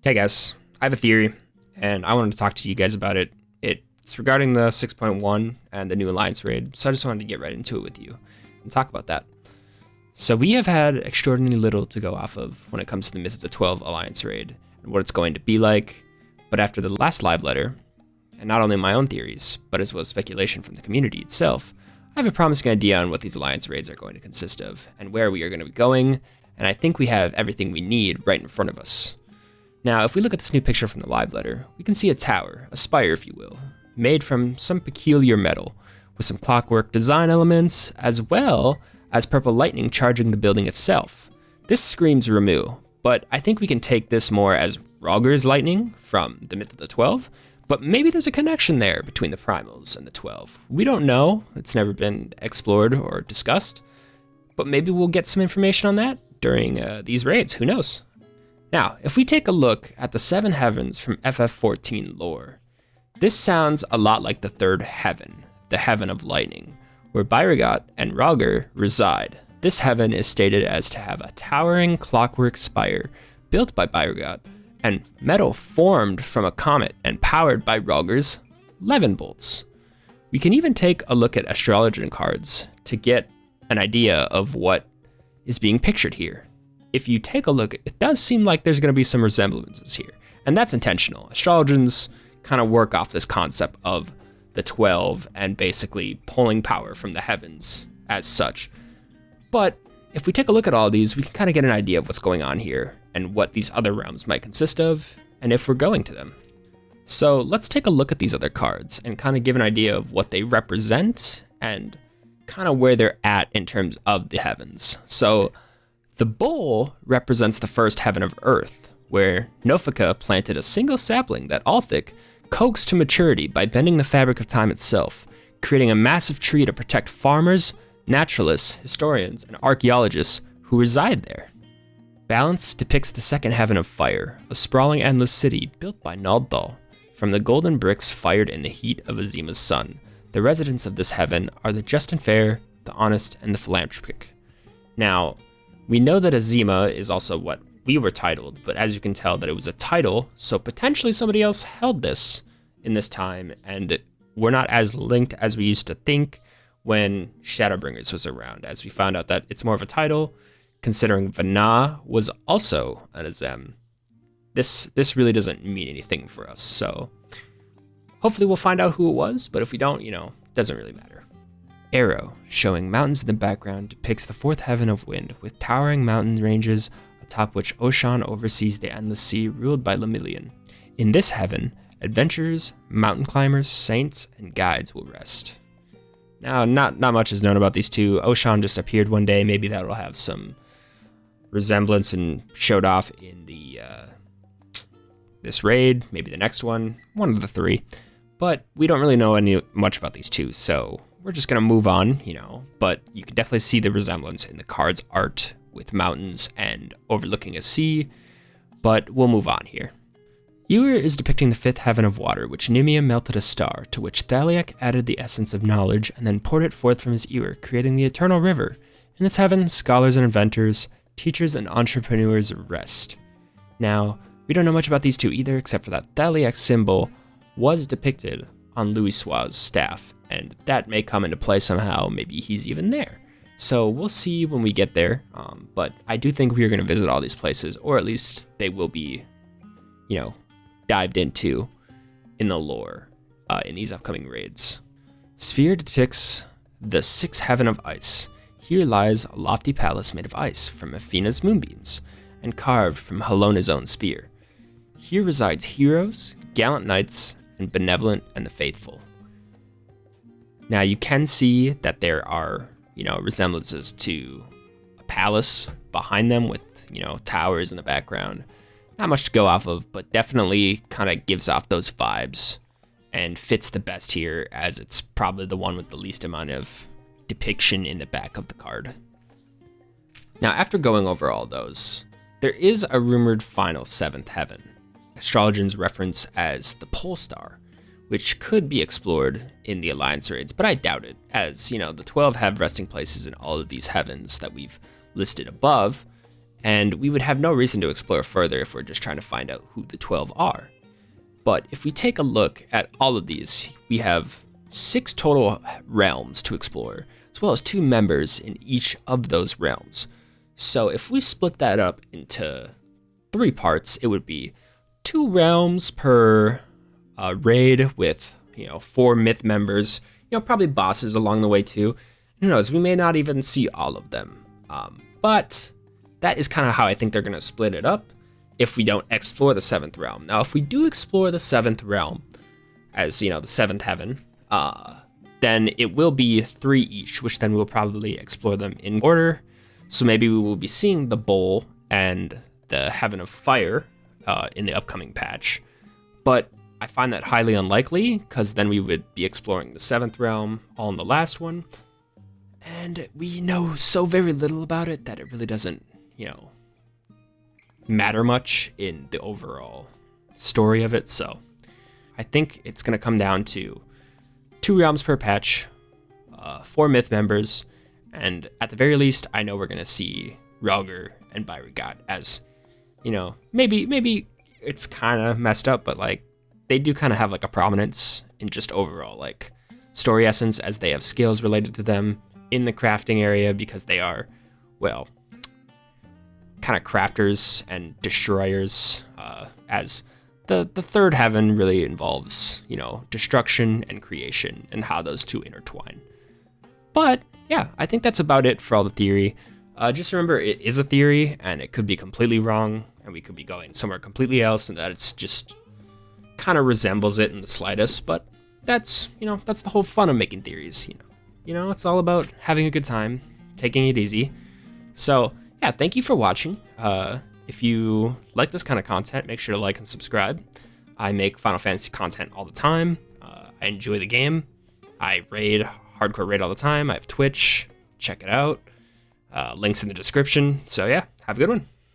Hey guys, I have a theory, and I wanted to talk to you guys about it. It's regarding the 6.1 and the new Alliance raid, so I just wanted to get right into it with you and talk about that. So we have had extraordinarily little to go off of when it comes to the Myth of the 12 Alliance raid and what it's going to be like, but after the last live letter, and not only my own theories, but as well as speculation from the community itself, I have a promising idea on what these Alliance raids are going to consist of and where we are going to be going, and I think we have everything we need right in front of us. Now, if we look at this new picture from the live letter, we can see a tower, a spire if you will, made from some peculiar metal, with some clockwork design elements, as well as purple lightning charging the building itself. This screams Ramuh, but I think we can take this more as Rhalgr's lightning from the Myth of the 12, but maybe there's a connection there between the Primals and the 12. We don't know, it's never been explored or discussed, but maybe we'll get some information on that during these raids, who knows? Now, if we take a look at the 7 heavens from FF14 lore, this sounds a lot like the third heaven, the Heaven of Lightning, where Beiregat and Rhalgr reside. This heaven is stated as to have a towering clockwork spire built by Beiregat and metal formed from a comet and powered by Rhalgr's Levin bolts. We can even take a look at astrologer cards to get an idea of what is being pictured here. If you take a look, it does seem like there's going to be some resemblances here, and that's intentional. Astrologers kind of work off this concept of the 12 and basically pulling power from the heavens as such. But if we take a look at all of these, we can kind of get an idea of what's going on here and what these other realms might consist of, and if we're going to them. So let's take a look at these other cards and kind of give an idea of what they represent and kind of where they're at in terms of the heavens. So the bull represents the first heaven of Earth, where Nofika planted a single sapling that Althik coaxed to maturity by bending the fabric of time itself, creating a massive tree to protect farmers, naturalists, historians, and archaeologists who reside there. Balance depicts the second heaven of fire, a sprawling endless city built by Nald Dal, from the golden bricks fired in the heat of Azima's sun. The residents of this heaven are the just and fair, the honest, and the philanthropic. Now, we know that Azima is also what we were titled, but as you can tell that it was a title, so potentially somebody else held this in this time, and we're not as linked as we used to think when Shadowbringers was around, as we found out that it's more of a title, considering Vana was also an Azem. This really doesn't mean anything for us, so hopefully we'll find out who it was, but if we don't, it doesn't really matter. Arrow, showing mountains in the background, depicts the fourth heaven of wind, with towering mountain ranges atop which Oshan oversees the endless sea ruled by Lemillion. In this heaven, adventurers, mountain climbers, saints, and guides will rest. Now, not much is known about these two. Oshan just appeared one day. Maybe that'll have some resemblance and showed off in the this raid, maybe the next one of the three. But we don't really know much about these two, so we're just gonna move on, but you can definitely see the resemblance in the card's art with mountains and overlooking a sea, but we'll move on here. Ewer is depicting the fifth heaven of water, which Nimia melted a star, to which Thaliak added the essence of knowledge and then poured it forth from his ewer, creating the eternal river. In this heaven, scholars and inventors, teachers and entrepreneurs rest. Now, we don't know much about these two either, except for that Thaliak's symbol was depicted on Louisoix's staff, and that may come into play somehow. Maybe he's even there. So we'll see when we get there, but I do think we are going to visit all these places, or at least they will be, dived into in the lore in these upcoming raids. Sphere depicts the sixth heaven of ice. Here lies a lofty palace made of ice from Athena's moonbeams, and carved from Helona's own spear. Here resides heroes, gallant knights, and benevolent and the faithful. Now you can see that there are, resemblances to a palace behind them with, towers in the background. Not much to go off of, but definitely kind of gives off those vibes and fits the best here, as it's probably the one with the least amount of depiction in the back of the card. Now, after going over all those, there is a rumored final seventh heaven, astrologers reference as the Pole Star, which could be explored in the Alliance raids, but I doubt it, as, the 12 have resting places in all of these heavens that we've listed above, And we would have no reason to explore further if we're just trying to find out who the 12 are. But if we take a look at all of these, we have 6 total realms to explore, as well as 2 members in each of those realms. So if we split that up into 3 parts, it would be 2 realms per raid with 4 myth members, probably bosses along the way too. Who knows, we may not even see all of them. But that is kind of how I think they're going to split it up if we don't explore the 7th realm. Now, if we do explore the 7th realm, as the 7th heaven, then it will be 3 each, which then we'll probably explore them in order. So maybe we will be seeing the bowl and the heaven of fire in the upcoming patch. But I find that highly unlikely, because then we would be exploring the 7th realm all in the last one. And we know so very little about it that it really doesn't, matter much in the overall story of it. So I think it's going to come down to 2 realms per patch, 4 myth members, and at the very least, I know we're going to see Relger and Beirugat as, maybe it's kind of messed up, but like they do kind of have like a prominence in just overall like story essence, as they have skills related to them in the crafting area, because they are, well, kind of crafters and destroyers, as the 3rd heaven really involves, destruction and creation and how those 2 intertwine. But yeah, I think that's about it for all the theory. Just remember, it is a theory and it could be completely wrong, and we could be going somewhere completely else, and that it's just kind of resembles it in the slightest. But that's, that's the whole fun of making theories. It's all about having a good time, taking it easy. So yeah, thank you for watching. If you like this kind of content, make sure to like and subscribe. I make Final Fantasy content all the time. I enjoy the game. I hardcore raid all the time. I have Twitch. Check it out. Links in the description. So yeah, have a good one.